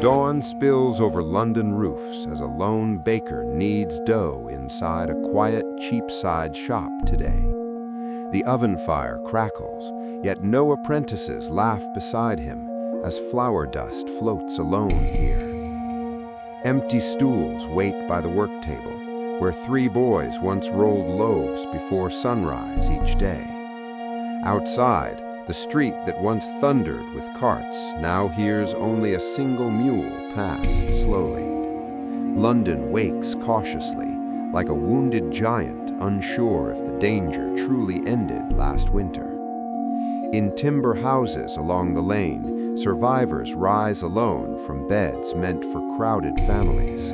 Dawn spills over London roofs as a lone baker kneads dough inside a quiet, cheapside shop today. The oven fire crackles, yet no apprentices laugh beside him as flour dust floats alone here. Empty stools wait by the work table, where 3 boys once rolled loaves before sunrise each day. Outside, the street that once thundered with carts now hears only a single mule pass slowly. London wakes cautiously, like a wounded giant unsure if the danger truly ended last winter. In timber houses along the lane, survivors rise alone from beds meant for crowded families.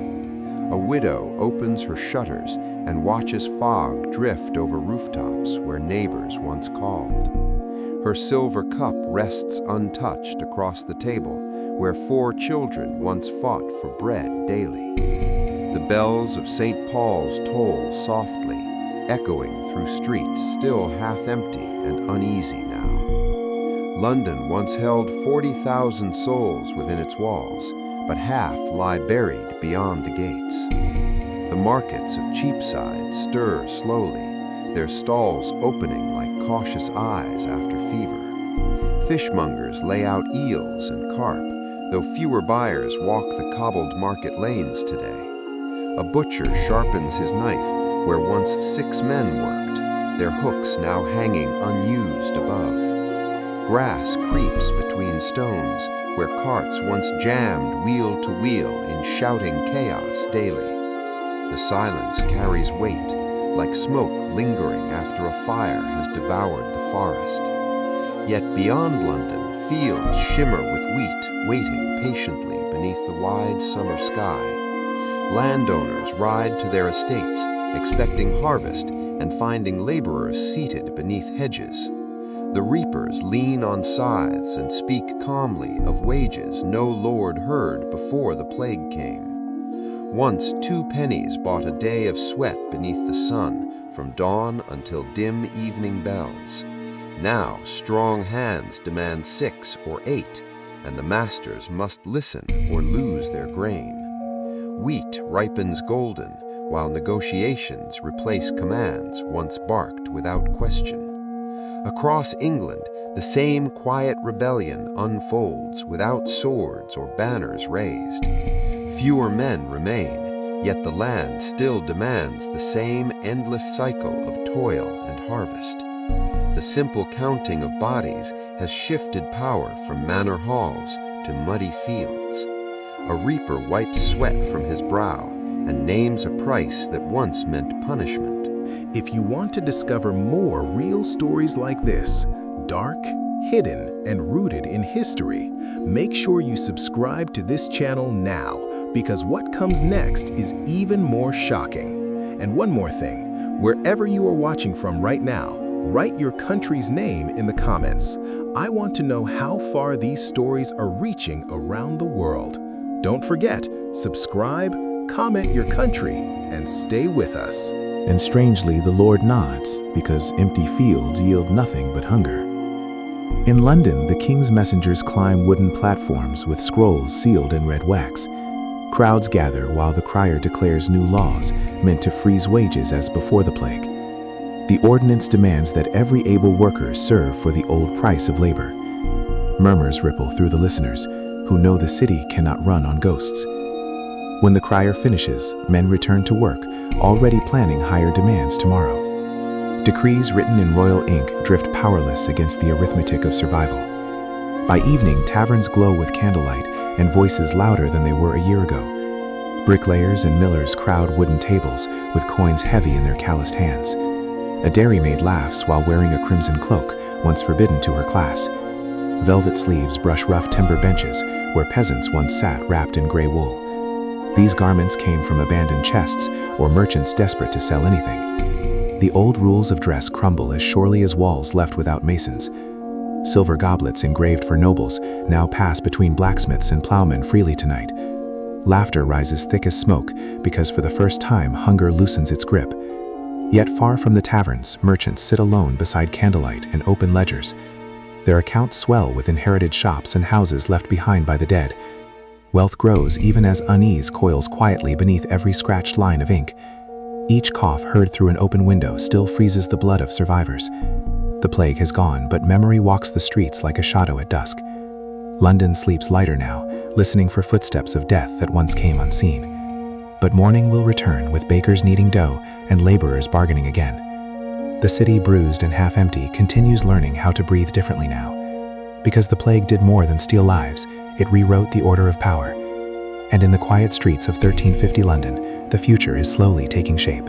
A widow opens her shutters and watches fog drift over rooftops where neighbors once called. Her silver cup rests untouched across the table where 4 children once fought for bread daily. The bells of St. Paul's toll softly, echoing through streets still half empty and uneasy now. London once held 40,000 souls within its walls, but half lie buried beyond the gates. The markets of Cheapside stir slowly, their stalls opening like cautious eyes after fever. Fishmongers lay out eels and carp, though fewer buyers walk the cobbled market lanes today. A butcher sharpens his knife where once 6 men worked, their hooks now hanging unused above. Grass creeps between stones where carts once jammed wheel to wheel in shouting chaos daily. The silence carries weight, like smoke lingering after a fire has devoured the forest. Yet beyond London, fields shimmer with wheat waiting patiently beneath the wide summer sky. Landowners ride to their estates, expecting harvest and finding laborers seated beneath hedges. The reapers lean on scythes and speak calmly of wages no lord heard before the plague came. Once 2 pennies bought a day of sweat beneath the sun from dawn until dim evening bells. Now strong hands demand 6 or 8, and the masters must listen or lose their grain. Wheat ripens golden, while negotiations replace commands once barked without question. Across England, the same quiet rebellion unfolds without swords or banners raised. Fewer men remain, yet the land still demands the same endless cycle of toil and harvest. The simple counting of bodies has shifted power from manor halls to muddy fields. A reaper wipes sweat from his brow and names a price that once meant punishment. If you want to discover more real stories like this, dark, hidden, and rooted in history, make sure you subscribe to this channel now, because what comes next is even more shocking. And one more thing, wherever you are watching from right now, write your country's name in the comments. I want to know how far these stories are reaching around the world. Don't forget, subscribe, comment your country, and stay with us. And strangely, the Lord nods, because empty fields yield nothing but hunger. In London, the king's messengers climb wooden platforms with scrolls sealed in red wax. Crowds gather while the crier declares new laws meant to freeze wages as before the plague. The ordinance demands that every able worker serve for the old price of labor. Murmurs ripple through the listeners, who know the city cannot run on ghosts. When the crier finishes, men return to work, already planning higher demands tomorrow. Decrees written in royal ink drift powerless against the arithmetic of survival. By evening, taverns glow with candlelight and voices louder than they were a year ago. Bricklayers and millers crowd wooden tables with coins heavy in their calloused hands. A dairymaid laughs while wearing a crimson cloak, once forbidden to her class. Velvet sleeves brush rough timber benches where peasants once sat wrapped in gray wool. These garments came from abandoned chests or merchants desperate to sell anything. The old rules of dress crumble as surely as walls left without masons. Silver goblets engraved for nobles now pass between blacksmiths and plowmen freely tonight. Laughter rises thick as smoke because for the first time hunger loosens its grip. Yet far from the taverns, merchants sit alone beside candlelight and open ledgers. Their accounts swell with inherited shops and houses left behind by the dead. Wealth grows even as unease coils quietly beneath every scratched line of ink. Each cough heard through an open window still freezes the blood of survivors. The plague has gone, but memory walks the streets like a shadow at dusk. London sleeps lighter now, listening for footsteps of death that once came unseen. But morning will return with bakers kneading dough and laborers bargaining again. The city, bruised and half empty, continues learning how to breathe differently now. Because the plague did more than steal lives, it rewrote the order of power. And in the quiet streets of 1350 London, the future is slowly taking shape.